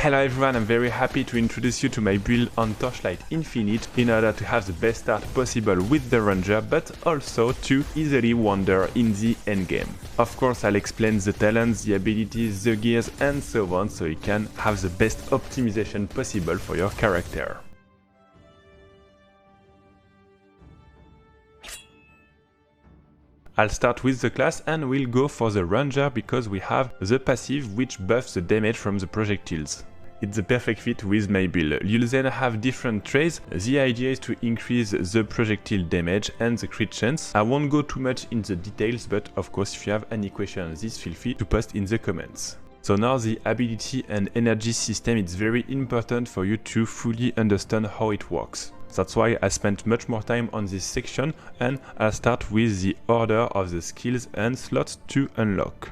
Hello everyone, I'm very happy to introduce you to my build on Torchlight Infinite in order to have the best start possible with the Ranger, but also to easily wander in the endgame. Of course, I'll explain the talents, the abilities, the gears and so on, so you can have the best optimization possible for your character. I'll start with the class and we'll go for the Ranger because we have the passive which buffs the damage from the projectiles. It's the perfect fit with my build. You'll then have different traits. The idea is to increase the projectile damage and the crit chance. I won't go too much in the details, but of course if you have any questions on this, feel free to post in the comments. So now the ability and energy system, it's very important for you to fully understand how it works. That's why I spent much more time on this section, and I'll start with the order of the skills and slots to unlock.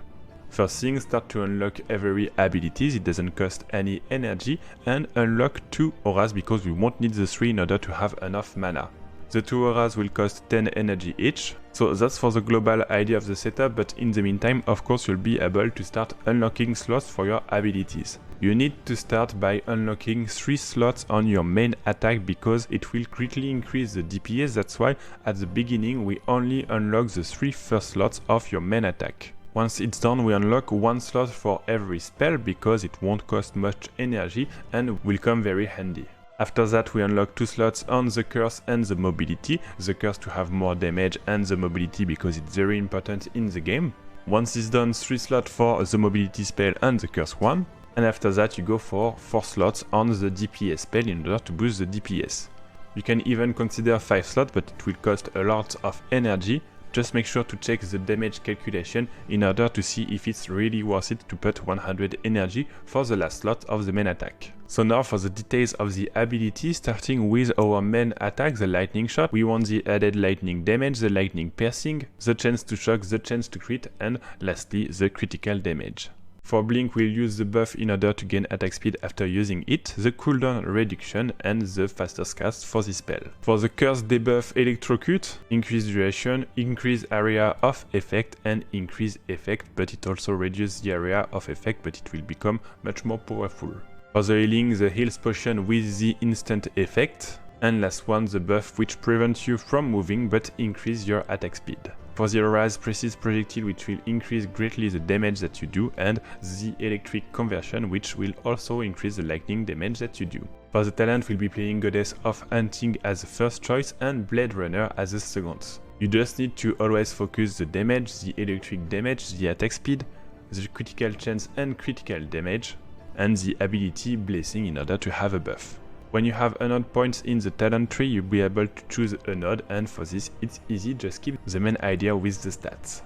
First thing, start to unlock every abilities, it doesn't cost any energy, and unlock 2 auras because we won't need the 3 in order to have enough mana. The 2 auras will cost 10 energy each, so that's for the global idea of the setup, but in the meantime, of course, you'll be able to start unlocking slots for your abilities. You need to start by unlocking 3 slots on your main attack because it will greatly increase the DPS, that's why at the beginning we only unlock the 3 first slots of your main attack. Once it's done, we unlock 1 slot for every spell because it won't cost much energy and will come very handy. After that we unlock 2 slots on the curse and the mobility, the curse to have more damage and the mobility because it's very important in the game. Once it's done, 3 slots for the mobility spell and the curse one, and after that you go for 4 slots on the DPS spell in order to boost the DPS. You can even consider 5 slots, but it will cost a lot of energy. Just make sure to check the damage calculation in order to see if it's really worth it to put 100 energy for the last slot of the main attack. So now for the details of the ability, starting with our main attack, the lightning shot, we want the added lightning damage, the lightning piercing, the chance to shock, the chance to crit, and lastly the critical damage. For Blink, we'll use the buff in order to gain attack speed after using it, the cooldown reduction and the fastest cast for this spell. For the curse debuff, Electrocute, increase duration, increase area of effect and increase effect, but it also reduces the area of effect, but it will become much more powerful. For the healing, the heals potion with the instant effect, and last one, the buff which prevents you from moving but increase your attack speed. For the Arise Precise Projectile, which will increase greatly the damage that you do, and the Electric Conversion, which will also increase the lightning damage that you do. For the talent, we'll be playing Goddess of Hunting as the first choice and Blade Runner as the second. You just need to always focus the damage, the electric damage, the attack speed, the critical chance and critical damage, and the ability Blessing in order to have a buff. When you have a node points in the talent tree, you'll be able to choose a node, and for this it's easy, just keep the main idea with the stats.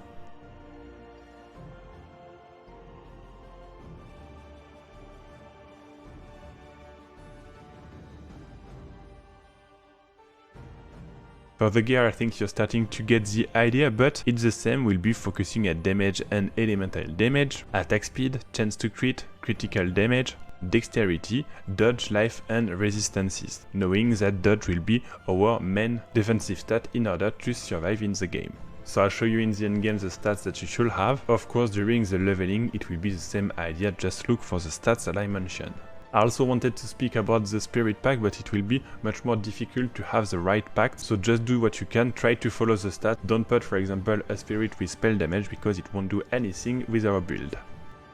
For the gear, I think you're starting to get the idea, but it's the same. We'll be focusing at damage and elemental damage, attack speed, chance to crit, critical damage, dexterity, dodge, life and resistances, knowing that dodge will be our main defensive stat in order to survive in the game. So I'll show you in the endgame the stats that you should have. Of course, during the leveling it will be the same idea, just look for the stats that I mentioned. I also wanted to speak about the spirit pack, but it will be much more difficult to have the right pack, so just do what you can, try to follow the stats. Don't put, for example, a spirit with spell damage because it won't do anything with our build.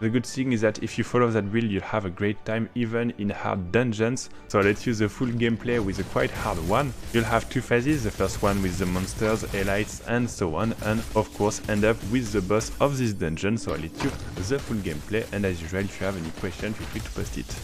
The good thing is that if you follow that build, you'll have a great time even in hard dungeons. So let's use the full gameplay with a quite hard one. You'll have 2 phases, the first one with the monsters, elites and so on, and of course end up with the boss of this dungeon. So I'll let you the full gameplay, and as usual, if you have any question, feel free to post it.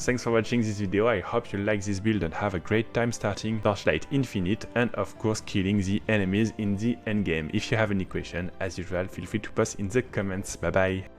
thanks for watching this video, I hope you like this build and have a great time starting Torchlight Infinite and of course killing the enemies in the endgame. If you have any question, as usual, feel free to post in the comments. Bye bye!